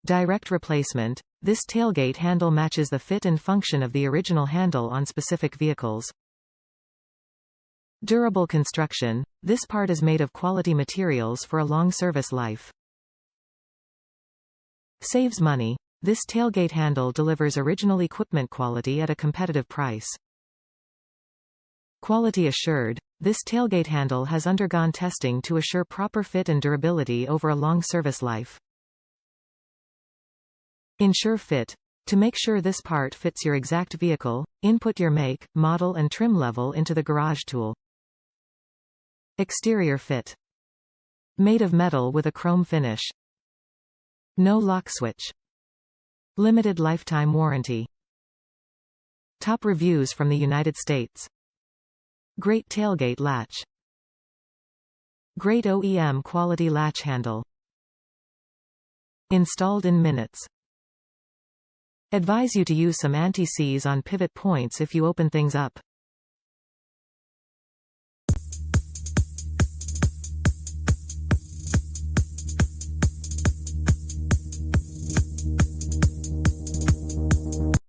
Direct replacement. This tailgate handle matches the fit and function of the original handle on specific vehicles. Durable construction. This part is made of quality materials for a long service life. Saves money. This tailgate handle delivers original equipment quality at a competitive price. Quality assured. This tailgate handle has undergone testing to assure proper fit and durability over a long service life. Ensure fit. To make sure this part fits your exact vehicle, input your make, model and trim level into the garage tool. Exterior fit. Made of metal with a chrome finish. No lock switch. Limited lifetime warranty. Top reviews from the United States. Great tailgate latch. Great OEM quality latch handle. Installed in minutes. Advise you to use some anti-seize on pivot points if you open things up.